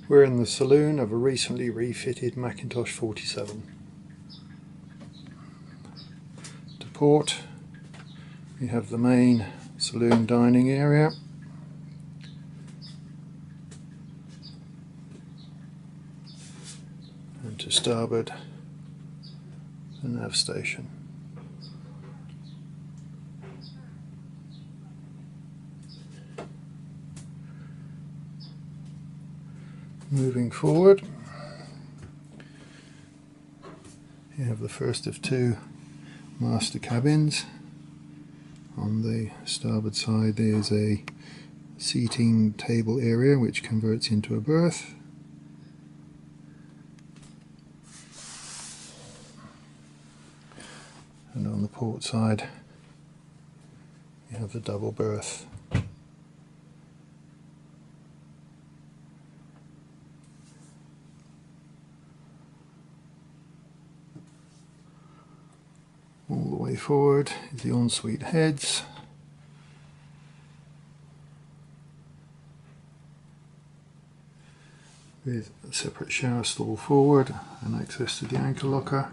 We're in the saloon of a recently refitted Macintosh 47. To port, we have the main saloon dining area, and to starboard, the nav station. Moving forward, you have the first of two master cabins. On the starboard side there's a seating table area which converts into a berth. And on the port side you have the double berth. All the way forward is the ensuite heads. With a separate shower stall forward and access to the anchor locker.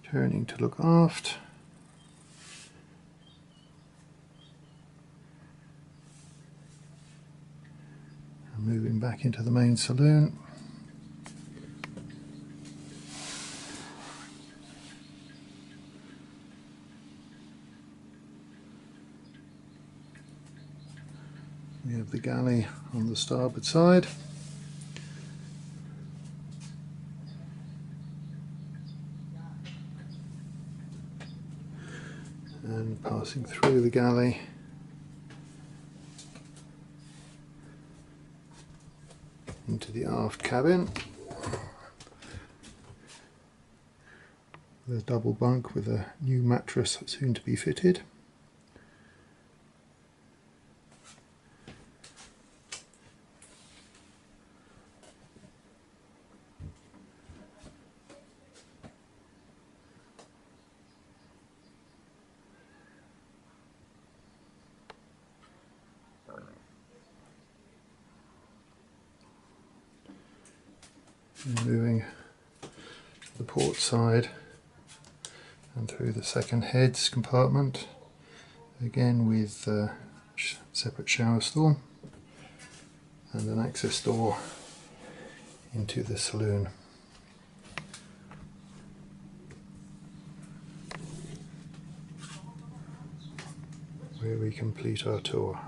Turning to look aft, and moving back into the main saloon. We have the galley on the starboard side. And passing through the galley into the aft cabin. There's a double bunk with a new mattress soon to be fitted. And moving to the port side and through the second heads compartment, again with a separate shower stall and an access door into the saloon, where we complete our tour.